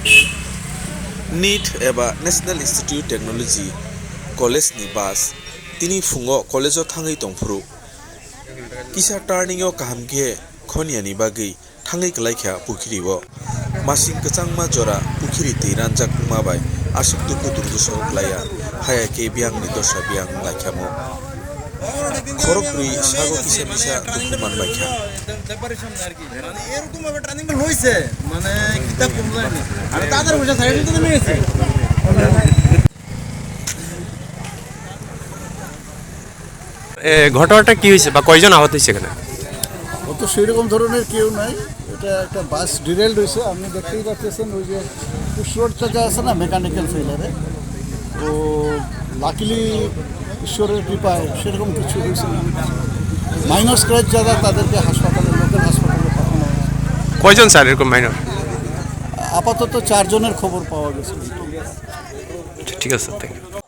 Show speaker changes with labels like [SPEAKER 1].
[SPEAKER 1] NIT एबा national institute technology college नि बास तिनी फुंगो कॉलेजो थांगै तंफुरु किसा टार्निंगो काहामखे खनियानि बागै थांगै गलायखा पुखिरिबो मासिं KWCHANGMA जरा पुखिरि तैरानजाक माबाय आसुक दुखु दुर्गुसो ग्लाया हायाके बियांगनि दशा बियांग लायखामो Khorokbwrwi Sago kisa misa Dukhumanbaikha
[SPEAKER 2] মানে এরকম ভাবে ট্রেনিং হইছে মানে কিতাব কম জানি আর তাদের বসে সাইডে তো নেমে গেছে
[SPEAKER 3] ঘটনাটা কি হয়েছে বা কয়জন আহত হয়েছে এখানে?
[SPEAKER 4] ও তো সেরকম ধরনের কেউ নাই, এটা একটা বাস ডিরেল হয়েছে। আপনি দেখতেই পাচ্ছেন ওই যে পুষ্রোড থেকে আছে না মেকানিক্যাল ফেইলারে, তো লাকিলি ঈশ্বরের কৃপায় সেরকম কিছু হয়েছে না। মাইনর স্ক্র্যাচ যারা তাদেরকে হাসপাতালে লোকাল হাসপাতালে পাঠানো হয়েছে।
[SPEAKER 3] কয়জন স্যার এরকম মাইনর?
[SPEAKER 4] আপাতত 4 জনের খবর পাওয়া গেছে।
[SPEAKER 3] ঠিক আছে, থ্যাংক ইউ।